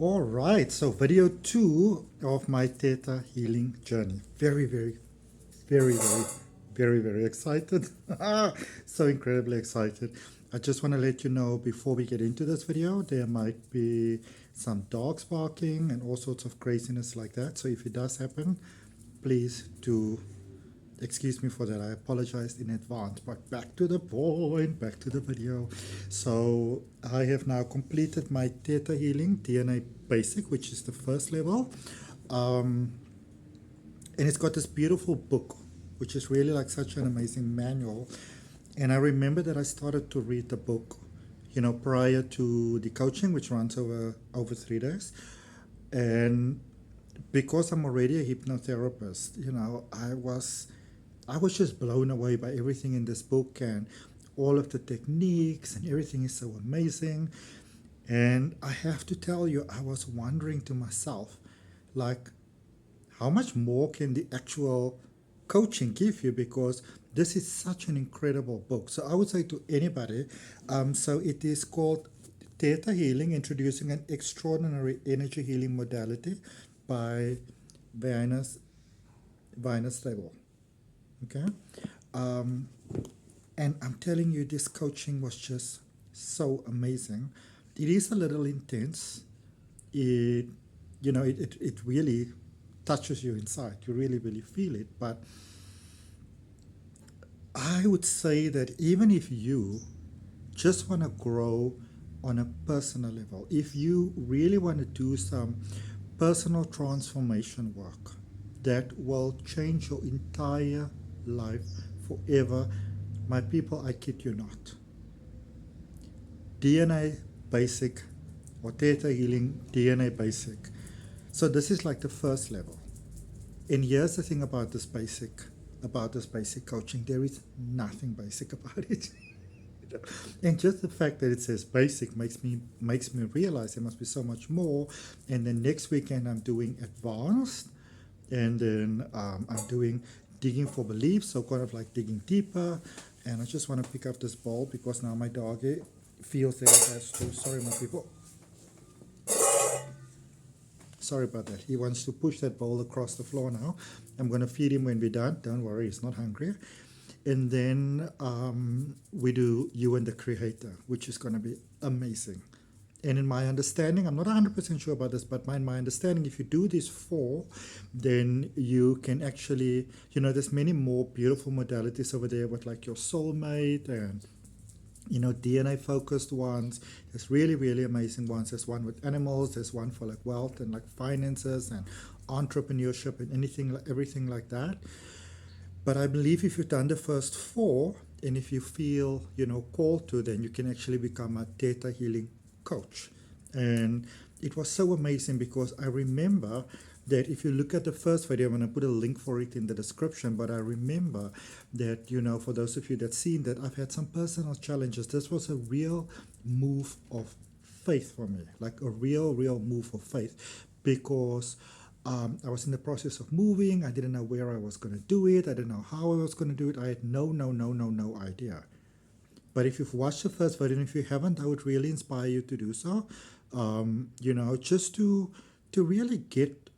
All right, so video 2 of my Theta Healing journey. Very excited. So incredibly excited. I just want to let you know before we get into this video, there might be some dogs barking and all sorts of craziness like that. So if it does happen, please do excuse me for that. I apologize in advance, but back to the point, back to the video. So I have now completed my Theta Healing DNA Basic, which is the first level. And it's got this beautiful book, which is really like such an amazing manual. And I remember that I started to read the book, prior to the coaching, which runs over 3 days. And because I'm already a hypnotherapist, I was just blown away by everything in this book and all of the techniques, and everything is so amazing. And I have to tell you, I was wondering to myself, like, how much more can the actual coaching give you? Because this is such an incredible book. So I would say to anybody, so it is called Theta Healing, Introducing an Extraordinary Energy Healing Modality by Venus Stable. Okay, and I'm telling you, this coaching was just so amazing. It is a little intense. It really touches you inside. You really feel it. But I would say that even if you just want to grow on a personal level, if you really want to do some personal transformation work that will change your entire life forever, my people, I kid you not. DNA Basic or Theta Healing DNA Basic. So this is like the first level. And here's the thing about this basic coaching. There is nothing basic about it. And just the fact that it says basic makes me realize there must be so much more. And then next weekend I'm doing advanced, and then I'm doing digging for beliefs, so kind of like digging deeper. And I just want to pick up this bowl because now my doggy feels that it has to. Sorry, my people. Sorry about that. He wants to push that bowl across the floor now. I'm going to feed him when we're done. Don't worry, he's not hungry. And then we do You and the Creator, which is going to be amazing. And in my understanding, I'm not 100% sure about this, but in my understanding, if you do these 4, then you can actually, there's many more beautiful modalities over there with like your soulmate and, DNA-focused ones. There's really amazing ones. There's one with animals. There's one for like wealth and like finances and entrepreneurship and everything like that. But I believe if you've done the first 4, and if you feel, called to, then you can actually become a Theta Healing coach. And it was so amazing because I remember that if you look at the first video, I'm going to put a link for it in the description, but I remember that, for those of you that seen that, I've had some personal challenges. This was a real move of faith for me, like a real move of faith, because I was in the process of moving. I didn't know where I was going to do it. I didn't know how I was going to do it. I had no idea. But if you've watched the first video, and if you haven't, I would really inspire you to do so. Just to really get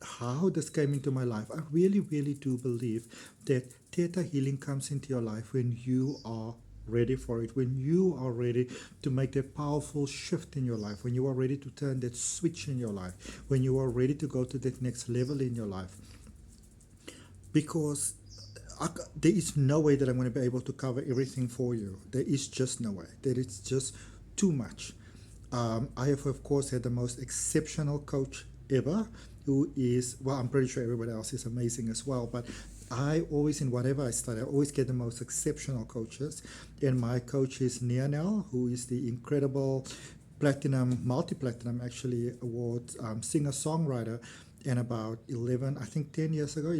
how this came into my life. I really do believe that Theta Healing comes into your life when you are ready for it, when you are ready to make that powerful shift in your life, when you are ready to turn that switch in your life, when you are ready to go to that next level in your life. Because there is no way that I'm going to be able to cover everything for you. There is just no way. There is just too much. I have, of course, had the most exceptional coach ever, who is, well, I'm pretty sure everybody else is amazing as well, but I always, in whatever I study, I always get the most exceptional coaches. And my coach is Nianell, who is the incredible multi-platinum actually award singer-songwriter. And about 11 years ago,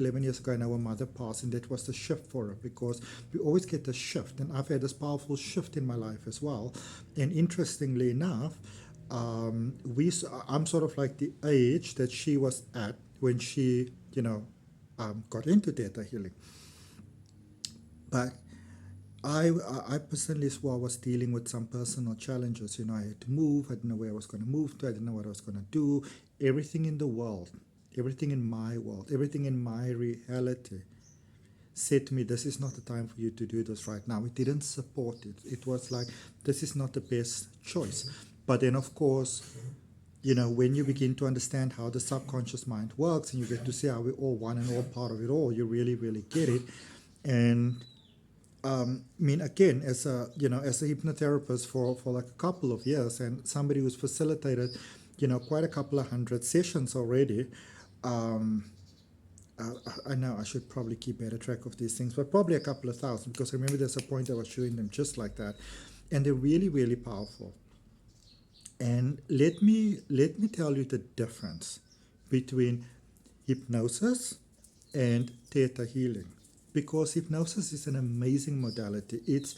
I know her mother passed, and that was the shift for her, because we always get the shift. And I've had this powerful shift in my life as well. And interestingly enough, I'm sort of like the age that she was at when she, got into Theta Healing. But I personally as well was dealing with some personal challenges. I had to move. I didn't know where I was going to move to. I didn't know what I was going to do. Everything in the world, everything in my world, everything in my reality said to me, this is not the time for you to do this right now. It didn't support it. It was like, this is not the best choice. But then, of course, when you begin to understand how the subconscious mind works and you get to see how we're all one and all part of it all, you really, really get it. And again, as a hypnotherapist for like a couple of years, and somebody who's facilitated, quite a couple of hundred sessions already. I know I should probably keep better track of these things, but probably a couple of thousand, because I remember there's a point I was showing them just like that, and they're really, really powerful. And let me tell you the difference between hypnosis and Theta Healing, because hypnosis is an amazing modality. It's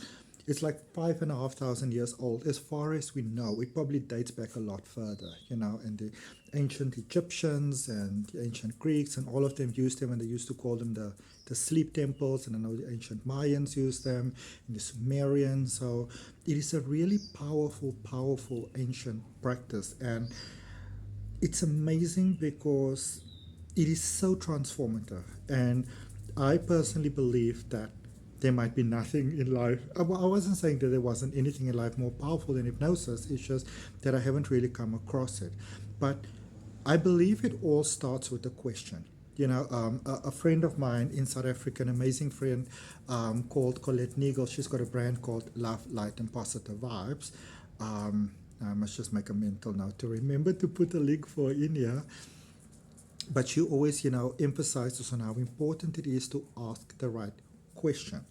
like 5,500 years old as far as we know. It probably dates back a lot further, and the ancient Egyptians and the ancient Greeks and all of them used them, and they used to call them the sleep temples, and I know the ancient Mayans used them, and the Sumerians. So it is a really powerful ancient practice, and it's amazing because it is so transformative. And I personally believe that there might be nothing in life. I wasn't saying that there wasn't anything in life more powerful than hypnosis. It's just that I haven't really come across it. But I believe it all starts with a question. A friend of mine in South Africa, an amazing friend called Colette Nigel, she's got a brand called Love, Light and Positive Vibes. I must just make a mental note to remember to put a link for in here. But she always, emphasizes on how important it is to ask the right question.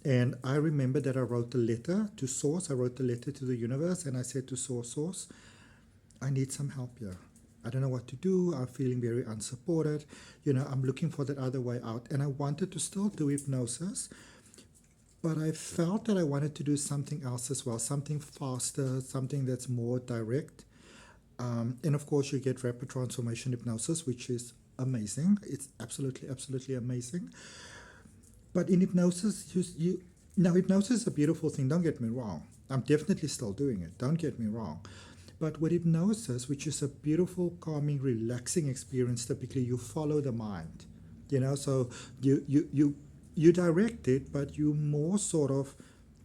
And I remember that I wrote a letter to Source. I wrote a letter to the universe, and I said to Source, I need some help here. I don't know what to do. I'm feeling very unsupported. I'm looking for that other way out. And I wanted to still do hypnosis, but I felt that I wanted to do something else as well, something faster, something that's more direct. And of course, you get rapid transformation hypnosis, which is amazing. It's absolutely amazing. But in hypnosis, hypnosis is a beautiful thing. Don't get me wrong. I'm definitely still doing it. Don't get me wrong. But with hypnosis, which is a beautiful, calming, relaxing experience, typically you follow the mind. So you direct it, but you more sort of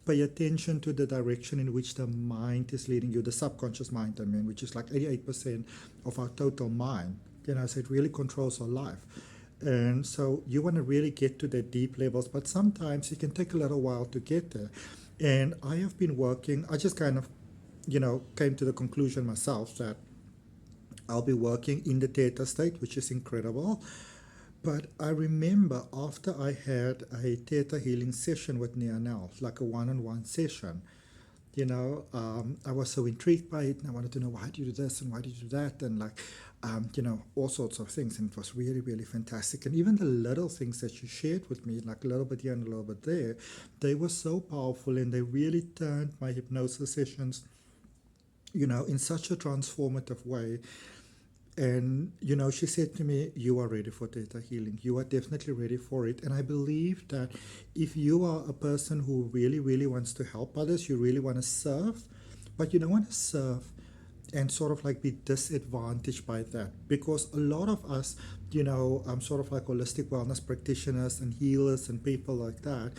pay attention to the direction in which the mind is leading you, the subconscious mind, which is like 88% of our total mind. So it really controls our life. And so you want to really get to the deep levels, but sometimes it can take a little while to get there. And I have been working, I just kind of, came to the conclusion myself that I'll be working in the theta state, which is incredible. But I remember after I had a Theta Healing session with Nianell, like a one-on-one session, I was so intrigued by it, and I wanted to know, why do you do this and why do you do that, and all sorts of things. And it was really, really fantastic. And even the little things that you shared with me, like a little bit here and a little bit there, they were so powerful, and they really turned my hypnosis sessions, in such a transformative way. And, she said to me, you are ready for Theta Healing. You are definitely ready for it. And I believe that if you are a person who really, really wants to help others, you really want to serve, but you don't want to serve and sort of like be disadvantaged by that. Because a lot of us, sort of like holistic wellness practitioners and healers and people like that,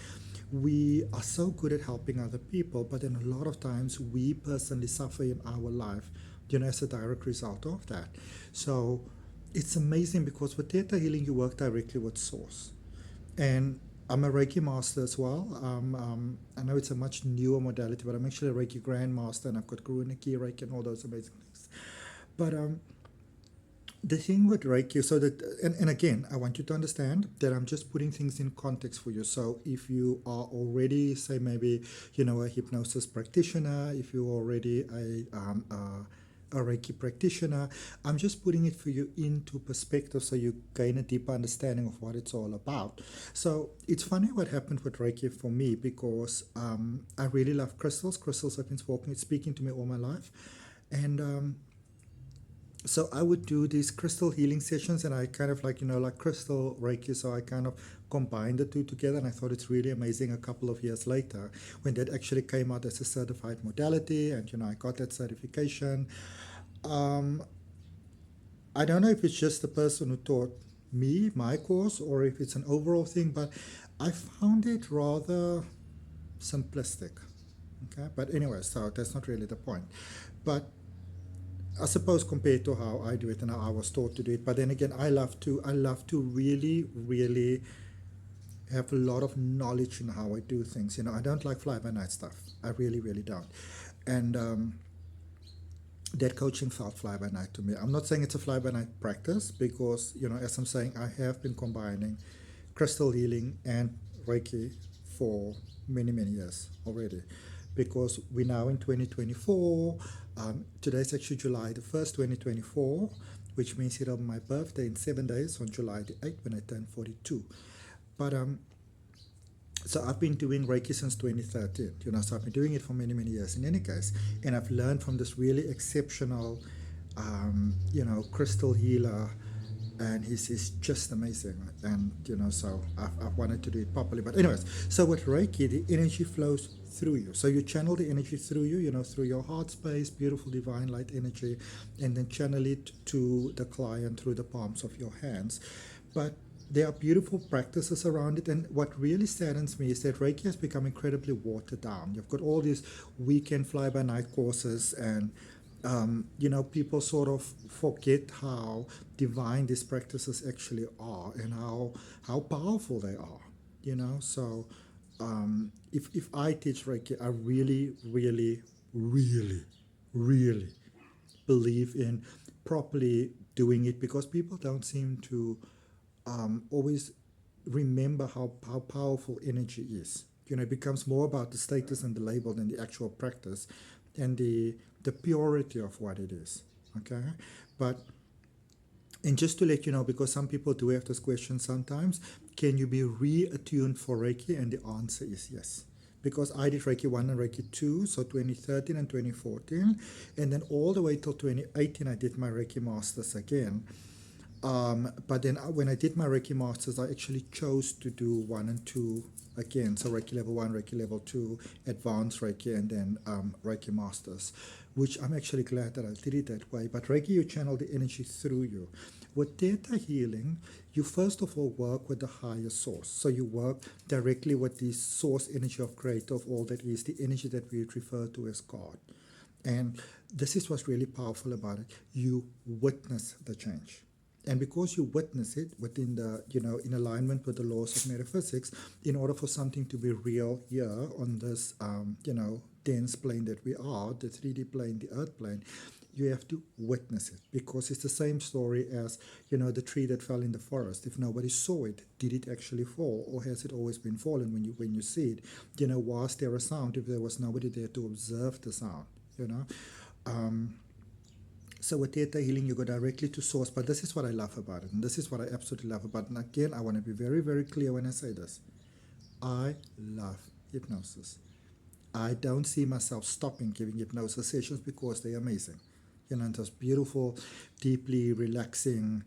we are so good at helping other people, but then a lot of times we personally suffer in our life, as a direct result of that. So it's amazing because with Theta Healing, you work directly with Source. And I'm a Reiki master as well. I know it's a much newer modality, but I'm actually a Reiki grandmaster, and I've got Guru Nikki Reiki and all those amazing things. But the thing with Reiki, so that, and again, I want you to understand that I'm just putting things in context for you. So if you are already, say, maybe, a hypnosis practitioner, if you're already a Reiki practitioner, I'm just putting it for you into perspective so you gain a deeper understanding of what it's all about. So it's funny what happened with Reiki for me, because I really love crystals. Crystals have been speaking to me all my life. And So I would do these crystal healing sessions, and I kind of like, like crystal Reiki. So I kind of combined the two together, and I thought it's really amazing a couple of years later when that actually came out as a certified modality, and I got that certification. Um, I don't know if it's just the person who taught me my course or if it's an overall thing, but I found it rather simplistic. Okay, but anyway, so that's not really the point. But I suppose compared to how I do it and how I was taught to do it. But then again, I love to really, really have a lot of knowledge in how I do things. I don't like fly by night stuff. I really, really don't. And that coaching felt fly by night to me. I'm not saying it's a fly by night practice because, as I'm saying, I have been combining crystal healing and Reiki for many, many years already. Because we're now in 2024. Today's actually July the 1st, 2024, which means it'll be my birthday in 7 days on July the 8th when I turn 42. But so I've been doing Reiki since 2013, so I've been doing it for many, many years in any case. And I've learned from this really exceptional, crystal healer, and he's just amazing. And, so I've wanted to do it properly. But anyways, so with Reiki, the energy flows through you. So you channel the energy through you, through your heart space, beautiful divine light energy, and then channel it to the client through the palms of your hands. But there are beautiful practices around it, and what really saddens me is that Reiki has become incredibly watered down. You've got all these weekend fly-by-night courses, and people sort of forget how divine these practices actually are and how powerful they are. So if I teach Reiki, I really, really, really, really believe in properly doing it because people don't seem to always remember how powerful energy is. It becomes more about the status and the label than the actual practice and the purity of what it is. Okay, but and just to let you know, because some people do have this question sometimes, can you be reattuned for Reiki? And the answer is yes. Because I did Reiki 1 and Reiki 2, so 2013 and 2014. And then all the way till 2018, I did my Reiki Masters again. But then when I did my Reiki Masters, I actually chose to do 1 and 2 again. So Reiki Level 1, Reiki Level 2, Advanced Reiki, and then Reiki Masters, which I'm actually glad that I did it that way. But Reiki, you channel the energy through you. With Theta Healing, you first of all work with the higher source. So you work directly with the source energy of creator of all that is, the energy that we refer to as God. And this is what's really powerful about it. You witness the change. And because you witness it within the, in alignment with the laws of metaphysics, in order for something to be real here on this, dense plane that we are, the 3D plane, the earth plane, you have to witness it because it's the same story as, the tree that fell in the forest. If nobody saw it, did it actually fall, or has it always been fallen when you see it? Was there a sound if there was nobody there to observe the sound? So with Theta Healing, you go directly to source. But this is what I love about it. And this is what I absolutely love about it. And again, I want to be very, very clear when I say this. I love hypnosis. I don't see myself stopping giving hypnosis sessions because they're amazing. And those beautiful, deeply relaxing,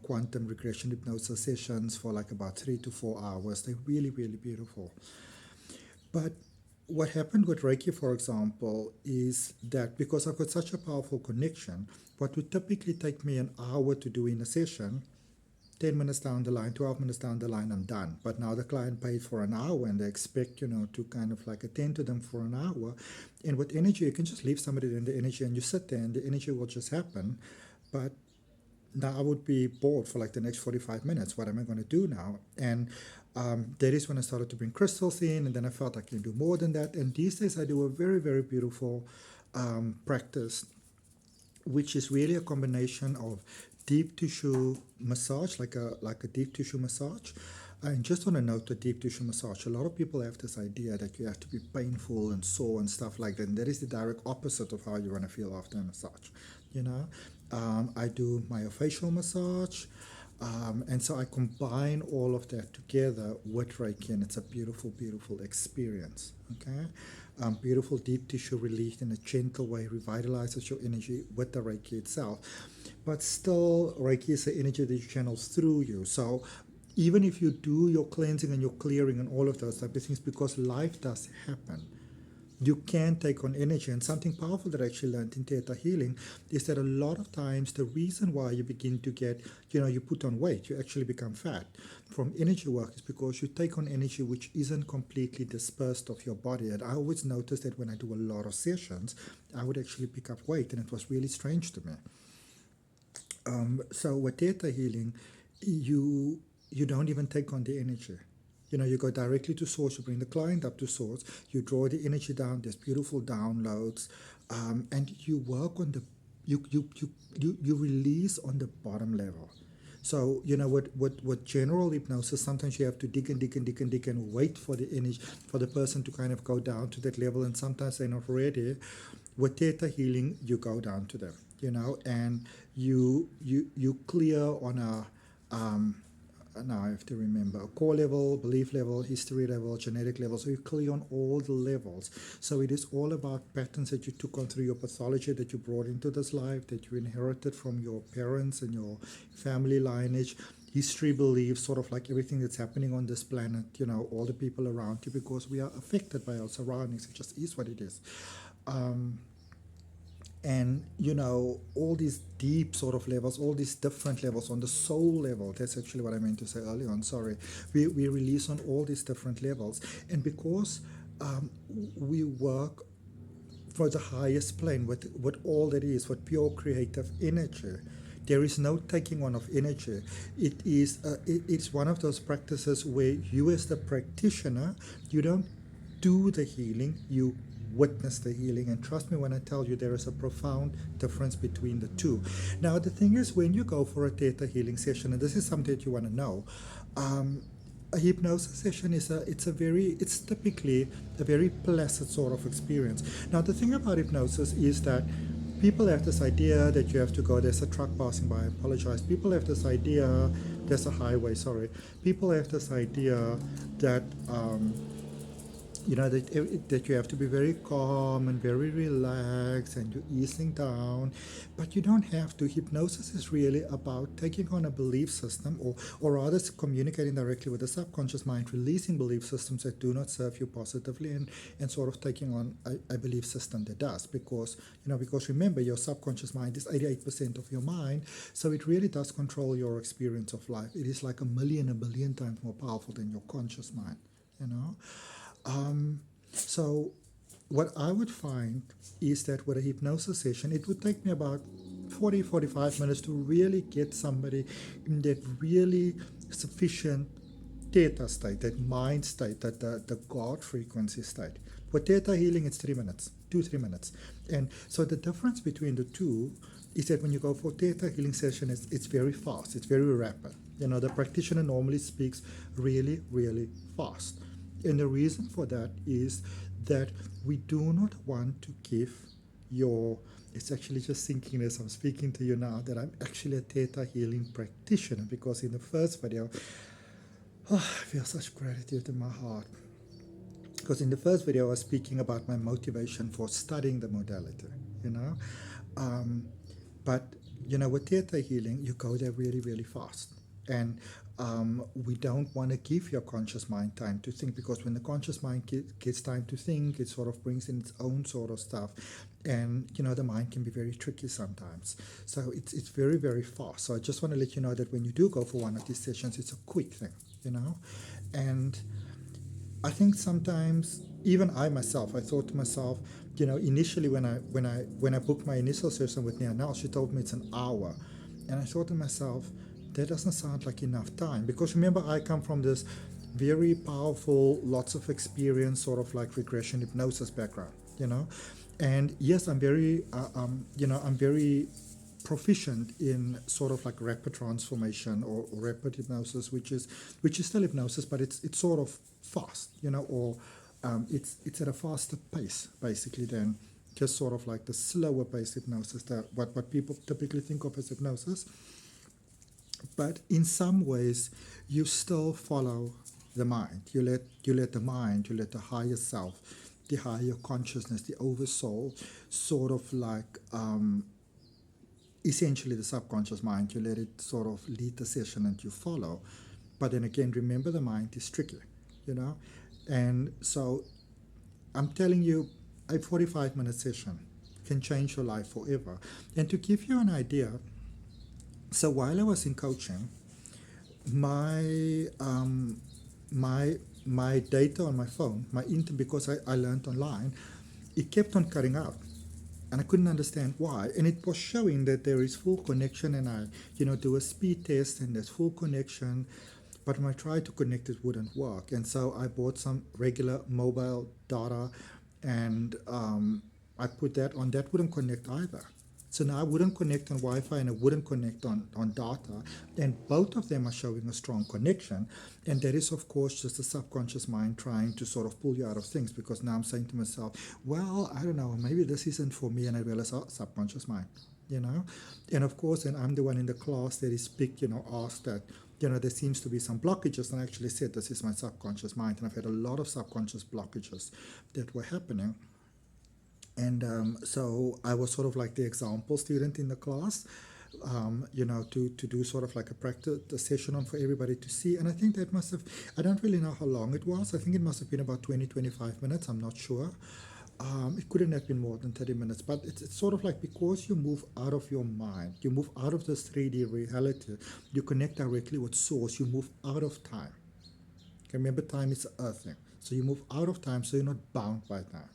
quantum regression hypnosis sessions for like about 3 to 4 hours. They're really, really beautiful. But what happened with Reiki, for example, is that because I've got such a powerful connection, what would typically take me an hour to do in a session, 10 minutes down the line, 12 minutes down the line, I'm done. But now the client paid for an hour and they expect, to kind of like attend to them for an hour. And with energy, you can just leave somebody in the energy and you sit there and the energy will just happen. But now I would be bored for like the next 45 minutes. What am I going to do now? And that is when I started to bring crystals in, and then I felt I can do more than that. And these days I do a very, very beautiful practice, which is really a combination of deep tissue massage, like a deep tissue massage. And just on a note of deep tissue massage, a lot of people have this idea that you have to be painful and sore and stuff like that. And that is the direct opposite of how you want to feel after a massage. I do myofascial massage. And so I combine all of that together with Reiki, and it's a beautiful, beautiful experience. Okay, beautiful deep tissue relief in a gentle way revitalizes your energy with the Reiki itself. but still Reiki is the energy that you channel through you. So even if you do your cleansing and your clearing and all of those type of things, because life does happen, you can take on energy. And something powerful that I actually learned in Theta Healing is that a lot of times the reason why you begin to get, you put on weight, you actually become fat from energy work is because you take on energy which isn't completely dispersed of your body. And I always notice that when I do a lot of sessions, I would actually pick up weight, and it was really strange to me. So with Theta Healing, you don't even take on the energy. You go directly to source, you bring the client up to source, you draw the energy down, there's beautiful downloads, and you work on the, you release on the bottom level. So, with general hypnosis, sometimes you have to dig and dig and dig and dig and wait for the energy, for the person to kind of go down to that level, and sometimes they're not ready. With Theta Healing, you go down to them, and you clear on now I have to remember, a core level, belief level, history level, genetic level. So you clear on all the levels. So it is all about patterns that you took on through your pathology, that you brought into this life, that you inherited from your parents and your family lineage, history, beliefs, sort of like everything that's happening on this planet, all the people around you, because we are affected by our surroundings. It just is what it is. And all these deep sort of levels, all these different levels on the soul level, that's actually what I meant to say earlier on, sorry, we release on all these different levels. And because we work for the highest plane with all that is, with pure creative energy, there is no taking on of energy. It's one of those practices where you, as the practitioner, you don't do the healing, you witness the healing. And trust me when I tell you, there is a profound difference between the two. Now the thing is, when you go for a Theta Healing session, and this is something that you want to know, a hypnosis session it's typically a very placid sort of experience. Now the thing about hypnosis is that people have this idea that you have to go, there's a truck passing by, I apologize, people have this idea, there's a highway, sorry, people have this idea that that you have to be very calm and very relaxed and you're easing down, but you don't have to. Hypnosis is really about taking on a belief system, or rather communicating directly with the subconscious mind, releasing belief systems that do not serve you positively, and sort of taking on a belief system that does, because remember, your subconscious mind is 88% of your mind, so it really does control your experience of life. It is like a billion times more powerful than your conscious mind, So what I would find is that with a hypnosis session, it would take me about 45 minutes to really get somebody in that really sufficient theta state, that mind state, that the God frequency state. With Theta Healing, it's 3 minutes, 2-3 minutes. And so the difference between the two is that when you go for Theta Healing session, it's very fast, it's very rapid. The practitioner normally speaks really, really fast. And the reason for that is that we do not want to give it's actually just thinking as I'm speaking to you now that I'm actually a Theta Healing practitioner, because in the first video, I feel such gratitude in my heart. Because in the first video, I was speaking about my motivation for studying the modality, But, with Theta Healing, you go there really, really fast. And we don't want to give your conscious mind time to think, because when the conscious mind gets time to think, it sort of brings in its own sort of stuff. And, the mind can be very tricky sometimes. So it's very, very fast. So I just want to let you know that when you do go for one of these sessions, it's a quick thing, And I think sometimes, even I myself, I thought to myself, initially when I booked my initial session with Nianell, she told me it's an hour. And I thought to myself, that doesn't sound like enough time, because remember, I come from this very powerful, lots of experience, sort of like regression hypnosis background, and yes, I'm very I'm very proficient in sort of like rapid transformation or rapid hypnosis, which is still hypnosis, but it's sort of fast, or it's at a faster pace basically than just sort of like the slower pace hypnosis, that what people typically think of as hypnosis. But in some ways, you still follow the mind. You let the mind, you let the higher self, the higher consciousness, the oversoul, sort of like essentially the subconscious mind. You let it sort of lead the session and you follow. But then again, remember the mind is tricky, you know? And so I'm telling you, a 45-minute session can change your life forever. And to give you an idea, so while I was in coaching, my my data on my phone, because I learned online, it kept on cutting out. And I couldn't understand why. And it was showing that there is full connection, and I, do a speed test and there's full connection. But when I tried to connect, it wouldn't work. And so I bought some regular mobile data, and I put that on. That wouldn't connect either. So now I wouldn't connect on Wi-Fi and I wouldn't connect on data. And both of them are showing a strong connection. And that is, of course, just the subconscious mind trying to sort of pull you out of things, because now I'm saying to myself, well, I don't know, maybe this isn't for me. And I realize, oh, subconscious mind, And of course, and I'm the one in the class that is big, asked that, there seems to be some blockages. And I actually said, this is my subconscious mind. And I've had a lot of subconscious blockages that were happening. And so I was sort of like the example student in the class, to do sort of like a session on for everybody to see. And I think that must have, I don't really know how long it was. I think it must have been about 20-25 minutes. I'm not sure. It couldn't have been more than 30 minutes. But it's sort of like, because you move out of your mind, you move out of this 3D reality, you connect directly with source, you move out of time. Okay, remember, time is the earth thing. So you move out of time, so you're not bound by time.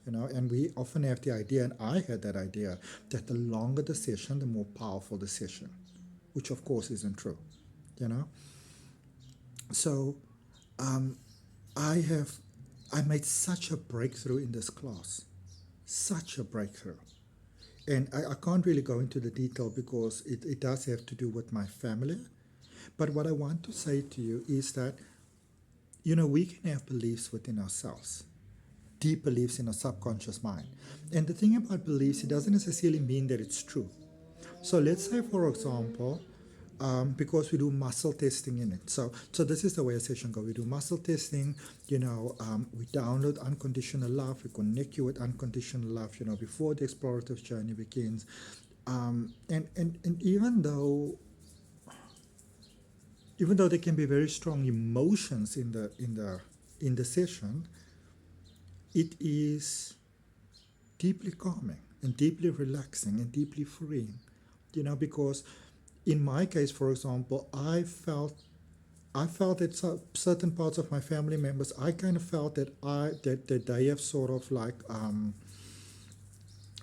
And we often have the idea, and I had that idea, that the longer the session, the more powerful the session, which of course isn't true, So I made such a breakthrough in this class, such a breakthrough. And I can't really go into the detail because it does have to do with my family. But what I want to say to you is that, we can have beliefs within ourselves, deep beliefs in our subconscious mind. And the thing about beliefs, it doesn't necessarily mean that it's true. So let's say, for example, because we do muscle testing in it. So this is the way a session goes. We do muscle testing, we download unconditional love, we connect you with unconditional love, before the explorative journey begins. And even though there can be very strong emotions in the session, it is deeply calming and deeply relaxing and deeply freeing, because in my case, for example, I felt that certain parts of my family members, I kind of felt that they have sort of like,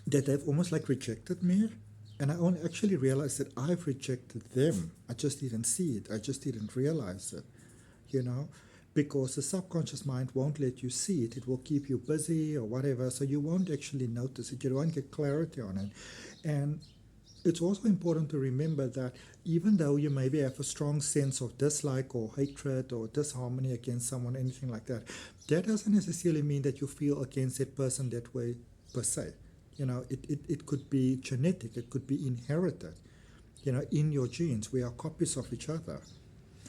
that they've almost like rejected me. And I only actually realized that I've rejected them. I just didn't see it. I just didn't realize it, because the subconscious mind won't let you see it. It will keep you busy or whatever, so you won't actually notice it. You won't get clarity on it. And it's also important to remember that even though you maybe have a strong sense of dislike or hatred or disharmony against someone, anything like that, that doesn't necessarily mean that you feel against that person that way per se. It could be genetic, it could be inherited. In your genes, we are copies of each other.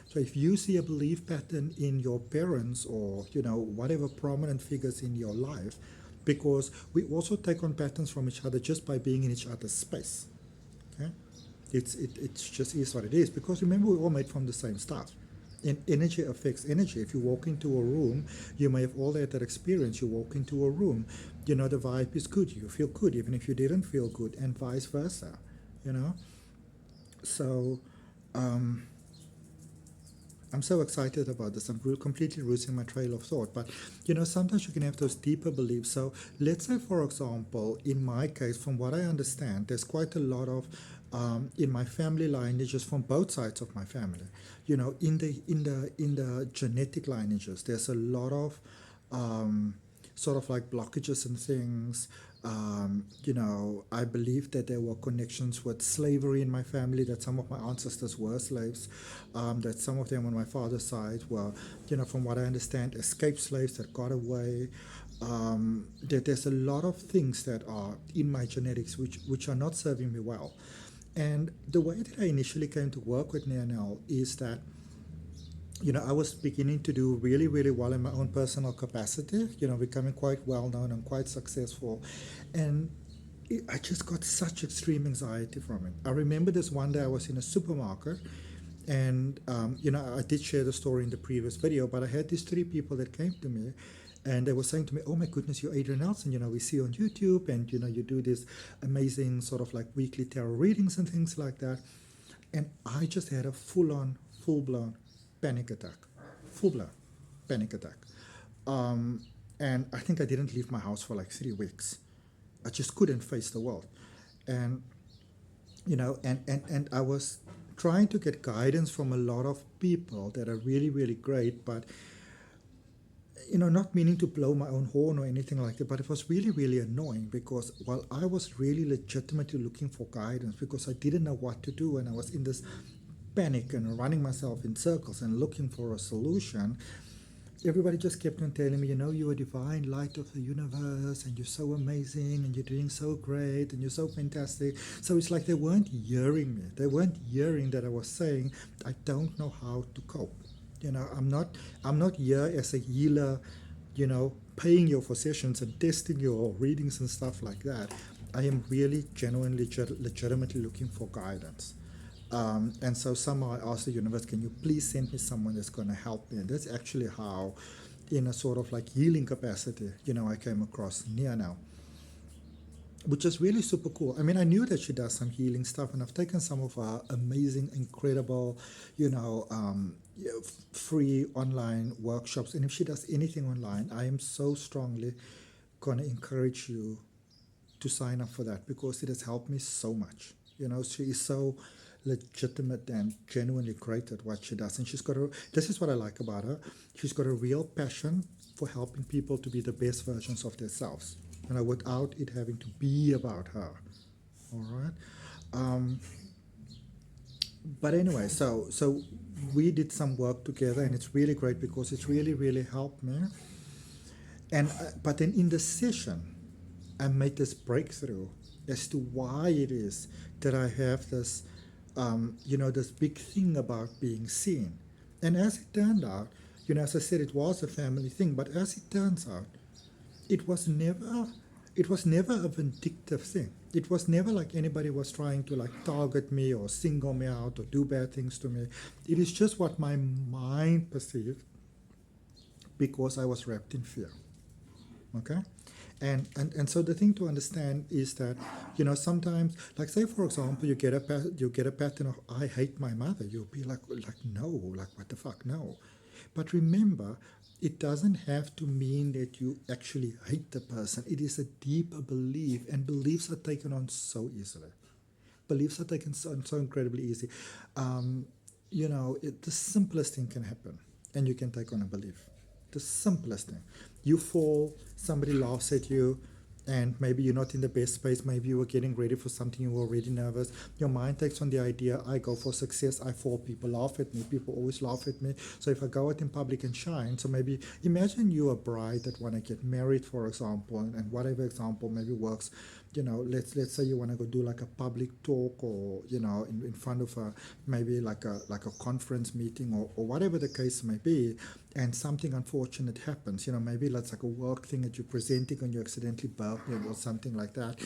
So if you see a belief pattern in your parents or, whatever prominent figures in your life, because we also take on patterns from each other just by being in each other's space. Okay? It's just is what it is, because remember, we're all made from the same stuff. And energy affects energy. If you walk into a room, you may have all that experience. You walk into a room, the vibe is good. You feel good, even if you didn't feel good, and vice versa, So, I'm so excited about this. I'm completely losing my trail of thought. But, sometimes you can have those deeper beliefs. So let's say, for example, in my case, from what I understand, there's quite a lot of, in my family lineages from both sides of my family. In the genetic lineages, there's a lot of sort of like blockages and things. I believe that there were connections with slavery in my family, that some of my ancestors were slaves, that some of them on my father's side were, from what I understand, escaped slaves that got away. That there's a lot of things that are in my genetics which are not serving me well. And the way that I initially came to work with Nianell is that, I was beginning to do really, really well in my own personal capacity, becoming quite well known and quite successful. And I just got such extreme anxiety from it. I remember this one day I was in a supermarket, and I did share the story in the previous video, but I had these three people that came to me, and they were saying to me, "Oh my goodness, you're Adrian Nelson. We see you on YouTube, and you do this amazing sort of like weekly tarot readings and things like that." And I just had a full-blown panic attack, full-blown panic attack. And I think I didn't leave my house for like 3 weeks. I just couldn't face the world. And, and I was trying to get guidance from a lot of people that are really, really great, but, not meaning to blow my own horn or anything like that, but it was really, really annoying because while I was really legitimately looking for guidance because I didn't know what to do and I was in this panic and running myself in circles and looking for a solution, everybody just kept on telling me, you're a divine light of the universe and you're so amazing and you're doing so great and you're so fantastic. So it's like they weren't hearing me. They weren't hearing that I was saying, I don't know how to cope. I'm not here as a healer, paying you for sessions and testing your readings and stuff like that. I am really genuinely, legitimately looking for guidance. And so somehow I asked the universe, can you please send me someone that's going to help me? And that's actually how, in a sort of like healing capacity, I came across Nianell, which is really super cool. I mean, I knew that she does some healing stuff, and I've taken some of her amazing, incredible, free online workshops. And if she does anything online, I am so strongly going to encourage you to sign up for that because it has helped me so much. She is so legitimate and genuinely great at what she does, and this is what I like about her. She's got a real passion for helping people to be the best versions of themselves, without it having to be about her. All right. But anyway, so we did some work together, and it's really great because it's really, really helped me. And but then in the session, I made this breakthrough as to why it is that I have this this big thing about being seen. And as it turned out, as I said, it was a family thing, but as it turns out, it was never a vindictive thing. It was never like anybody was trying to like target me or single me out or do bad things to me. It is just what my mind perceived because I was wrapped in fear. Okay? And so the thing to understand is that, sometimes, like say for example, you get a pattern of I hate my mother. You'll be like no, like what the fuck, no. But remember, it doesn't have to mean that you actually hate the person. It is a deeper belief, and beliefs are taken on so easily. Beliefs are taken so incredibly easy. The simplest thing can happen, and you can take on a belief. The simplest thing. You fall, somebody laughs at you, and maybe you're not in the best space. Maybe you were getting ready for something, you were already nervous. Your mind takes on the idea, I go for success, I fall, people laugh at me, people always laugh at me. So if I go out in public and shine, so maybe imagine you're a bride that want to get married, for example, and whatever example maybe works. Let's say you want to go do like a public talk, or in front of maybe like a conference meeting, or whatever the case may be, and something unfortunate happens. Maybe that's like a work thing that you're presenting and you accidentally burp or something like that.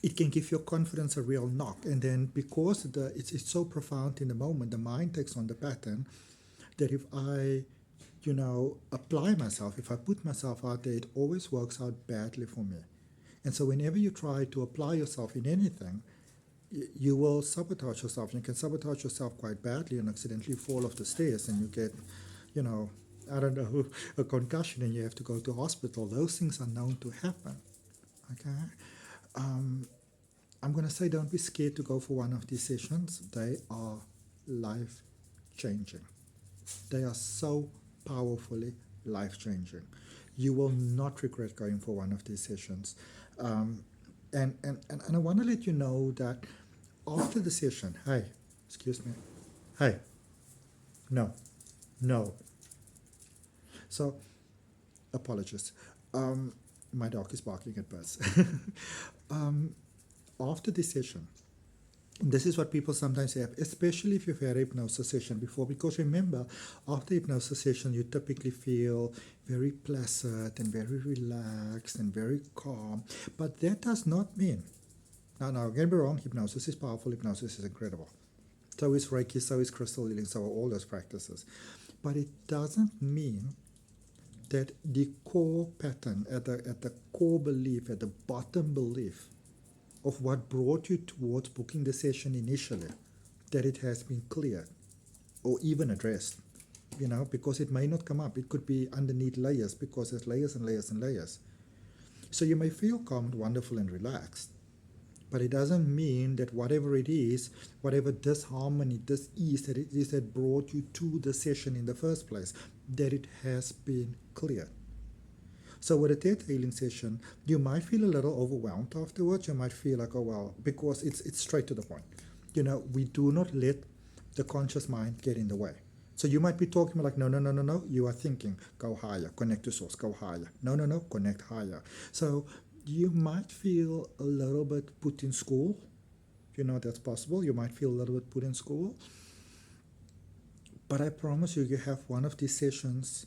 It can give your confidence a real knock, and then because it's so profound in the moment, the mind takes on the pattern that if I apply myself, if I put myself out there, it always works out badly for me. And so whenever you try to apply yourself in anything, you will sabotage yourself. You can sabotage yourself quite badly and accidentally fall off the stairs, and you get, I don't know, a concussion, and you have to go to hospital. Those things are known to happen. Okay? I'm going to say don't be scared to go for one of these sessions. They are life-changing. They are so powerfully life-changing. You will not regret going for one of these sessions. And I want to let you know that after the session, hey, excuse me, hey, no. So, apologies. My dog is barking at birds. After the session, This is what people sometimes have, especially if you've had a hypnosis session before, because remember, after hypnosis session, you typically feel very placid and very relaxed and very calm. But that does not mean, now, don't get me wrong, hypnosis is powerful, hypnosis is incredible. So is Reiki, so is crystal healing, so are all those practices. But it doesn't mean that the core pattern, at the core belief, at the bottom belief, of what brought you towards booking the session initially, that it has been cleared or even addressed, because it may not come up. It could be underneath layers, because there's layers and layers and layers. So you may feel calm, wonderful, and relaxed, but it doesn't mean that whatever it is, whatever disharmony, dis-ease that it is that brought you to the session in the first place, that it has been cleared. So with a Theta Healing session, you might feel a little overwhelmed afterwards. You might feel like, oh, well, because it's straight to the point. We do not let the conscious mind get in the way. So you might be talking like, no. You are thinking, go higher, connect to source, go higher. No, connect higher. So you might feel a little bit put in school. That's possible. You might feel a little bit put in school. But I promise you have one of these sessions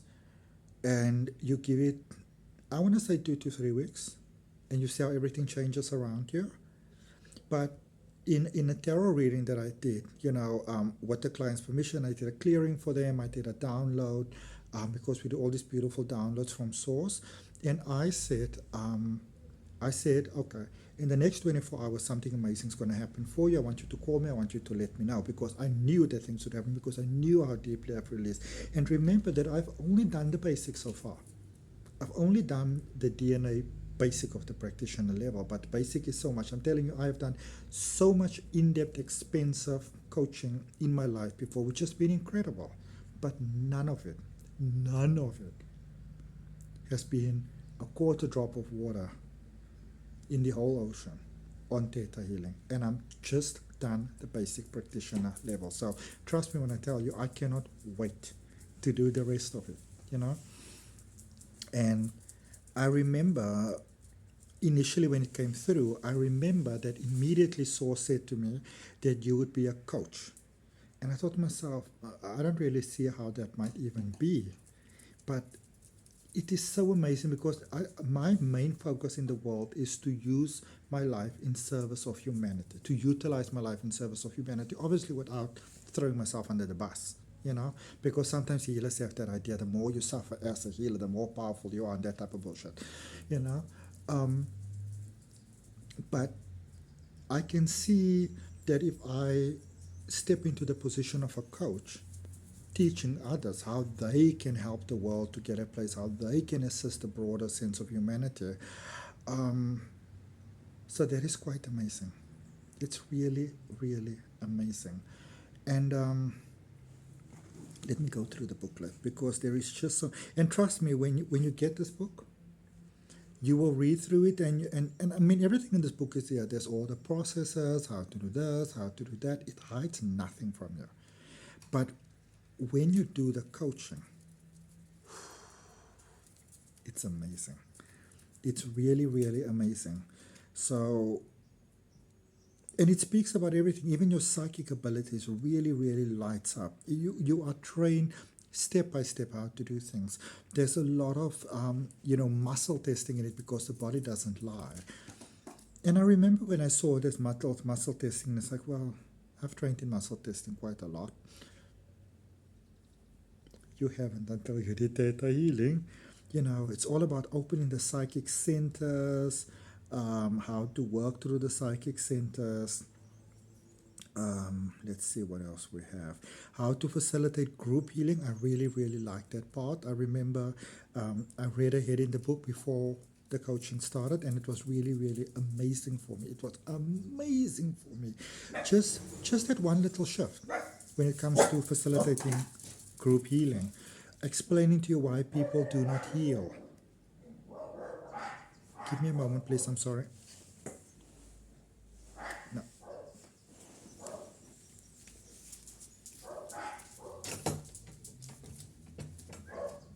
and you give it, I want to say 2 to 3 weeks, and you see how everything changes around you. But in a tarot reading that I did, with the client's permission, I did a clearing for them, I did a download, because we do all these beautiful downloads from source. And I said, okay, in the next 24 hours, something amazing is going to happen for you. I want you to call me. I want you to let me know, because I knew that things would happen, because I knew how deeply I've released. And remember that I've only done the basics so far. I've only done the DNA basic of the practitioner level, but basic is so much. I'm telling you, I have done so much in-depth, expensive coaching in my life before, which has been incredible. But none of it has been a quarter drop of water in the whole ocean on Theta Healing. And I'm just done the basic practitioner level. So trust me when I tell you, I cannot wait to do the rest of it, And I remember initially when it came through, I remember that immediately Source said to me that you would be a coach. And I thought to myself, I don't really see how that might even be. But it is so amazing, because my main focus in the world is to use my life in service of humanity, to utilize my life in service of humanity, obviously without throwing myself under the bus. Because sometimes healers have that idea, the more you suffer as a healer, the more powerful you are, and that type of bullshit, But I can see that if I step into the position of a coach, teaching others how they can help the world to get a place, how they can assist a broader sense of humanity, so that is quite amazing. It's really, really amazing. And let me go through the booklet, because there is just so, and trust me, when you get this book, you will read through it, and I mean, everything in this book is there. There's all the processes, how to do this, how to do that. It hides nothing from you. But when you do the coaching, it's amazing. It's really, really amazing. So, and it speaks about everything. Even your psychic abilities really, really lights up. You are trained step by step how to do things. There's a lot of muscle testing in it, because the body doesn't lie. And I remember when I saw this muscle testing, it's like, well, I've trained in muscle testing quite a lot. You haven't until you did Theta Healing. It's all about opening the psychic centers, how to work through the psychic centers. Let's see what else we have. How to facilitate group healing. I really, really like that part. I remember I read ahead in the book before the coaching started, and it was really, really amazing for me. It was amazing for me. Just that one little shift when it comes to facilitating group healing, explaining to you why people do not heal. Give me a moment, please. I'm sorry. No.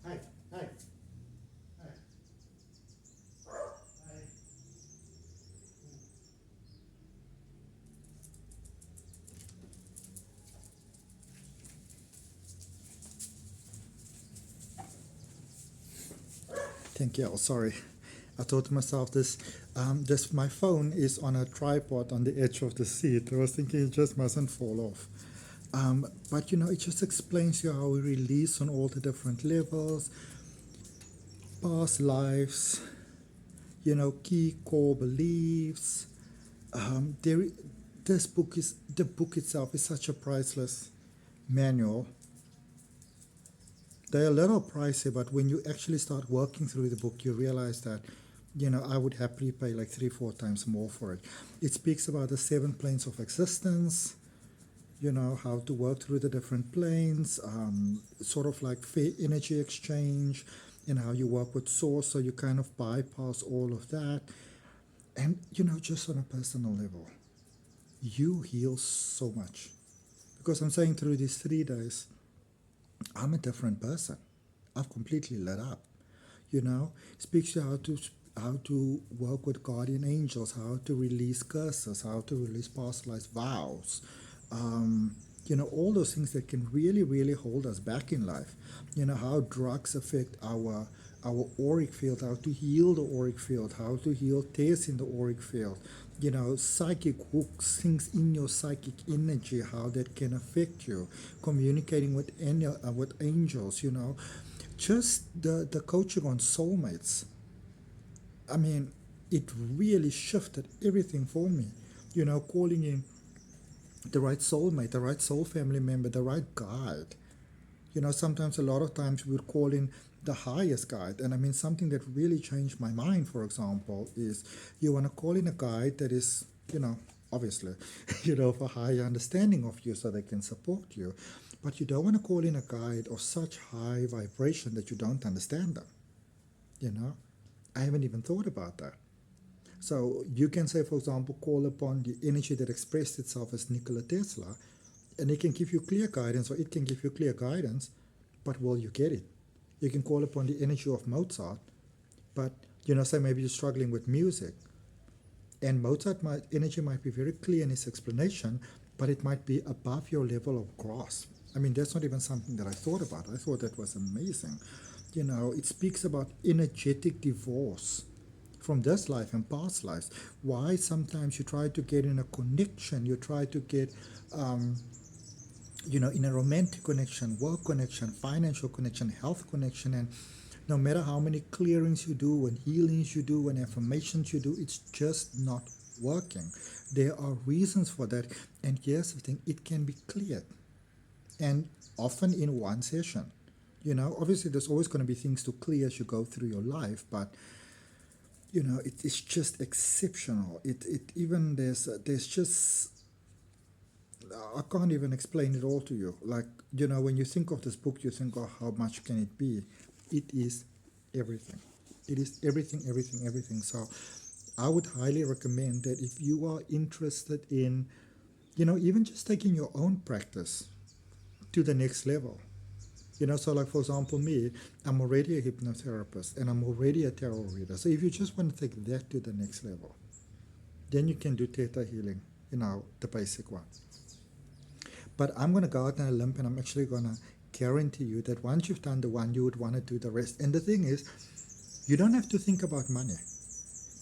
Hi. Thank you. Oh, sorry. I thought to myself, this my phone is on a tripod on the edge of the seat. I was thinking it just mustn't fall off. But it just explains to you how we release on all the different levels, past lives, key core beliefs. The book itself is such a priceless manual. They're a little pricey, but when you actually start working through the book, you realize that, I would happily pay like 3-4 times more for it. It speaks about the 7 planes of existence, how to work through the different planes, sort of like fair energy exchange, and how you work with source, so you kind of bypass all of that. And, just on a personal level, you heal so much. Because I'm saying through these 3 days, I'm a different person. I've completely lit up. Speaks to you how to work with guardian angels, how to release curses, how to release past life vows. All those things that can really, really hold us back in life. How drugs affect our auric field, how to heal the auric field, how to heal tears in the auric field. Psychic hooks, things in your psychic energy, how that can affect you. Communicating with angels, Just the coaching on soulmates. I mean, it really shifted everything for me. Calling in the right soulmate, the right soul family member, the right guide. Sometimes, a lot of times, we would call in the highest guide. And I mean, something that really changed my mind, for example, is you want to call in a guide that is, obviously, for higher understanding of you so they can support you. But you don't want to call in a guide of such high vibration that you don't understand them. I haven't even thought about that. So you can say, for example, call upon the energy that expressed itself as Nikola Tesla, and it can give you clear guidance, or it can give you clear guidance, but will you get it? You can call upon the energy of Mozart, but, say maybe you're struggling with music, and energy might be very clear in its explanation, but it might be above your level of grasp. I mean, that's not even something that I thought about. I thought that was amazing. It speaks about energetic divorce from this life and past lives. Why sometimes you try to get in a connection, you try to get, in a romantic connection, work connection, financial connection, health connection, and no matter how many clearings you do and healings you do and affirmations you do, it's just not working. There are reasons for that, and here's the thing, it can be cleared, and often in one session. Obviously there's always going to be things to clear as you go through your life, but it's just exceptional. There's just, I can't even explain it all to you. Like, when you think of this book, you think, oh, how much can it be? It is everything. It is everything, everything, everything. So I would highly recommend that if you are interested in, even just taking your own practice to the next level. So like, for example, me, I'm already a hypnotherapist and I'm already a tarot reader. So if you just want to take that to the next level, then you can do Theta Healing, the basic one. But I'm going to go out on a limb, and I'm actually going to guarantee you that once you've done the one, you would want to do the rest. And the thing is, you don't have to think about money,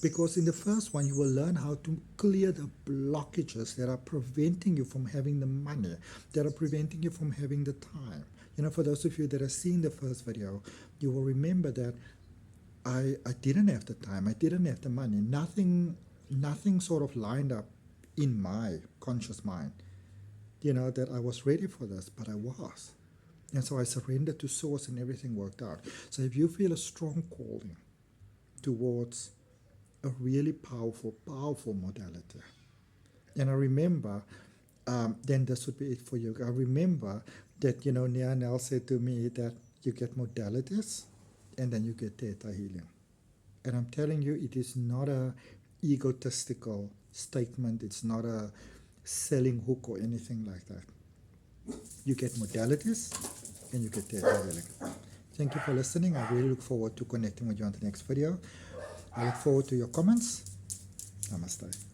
because in the first one, you will learn how to clear the blockages that are preventing you from having the money, that are preventing you from having the time. For those of you that have seen the first video, you will remember that I didn't have the time, I didn't have the money, nothing sort of lined up in my conscious mind, that I was ready for this, but I was. And so I surrendered to source and everything worked out. So if you feel a strong calling towards a really powerful modality, and I remember, then this would be it for you. I remember that, Nianell said to me that you get modalities and then you get Theta Healing. And I'm telling you, it is not a egotistical statement. It's not a selling hook or anything like that. You get modalities and you get Theta Healing. Thank you for listening. I really look forward to connecting with you on the next video. I look forward to your comments. Namaste.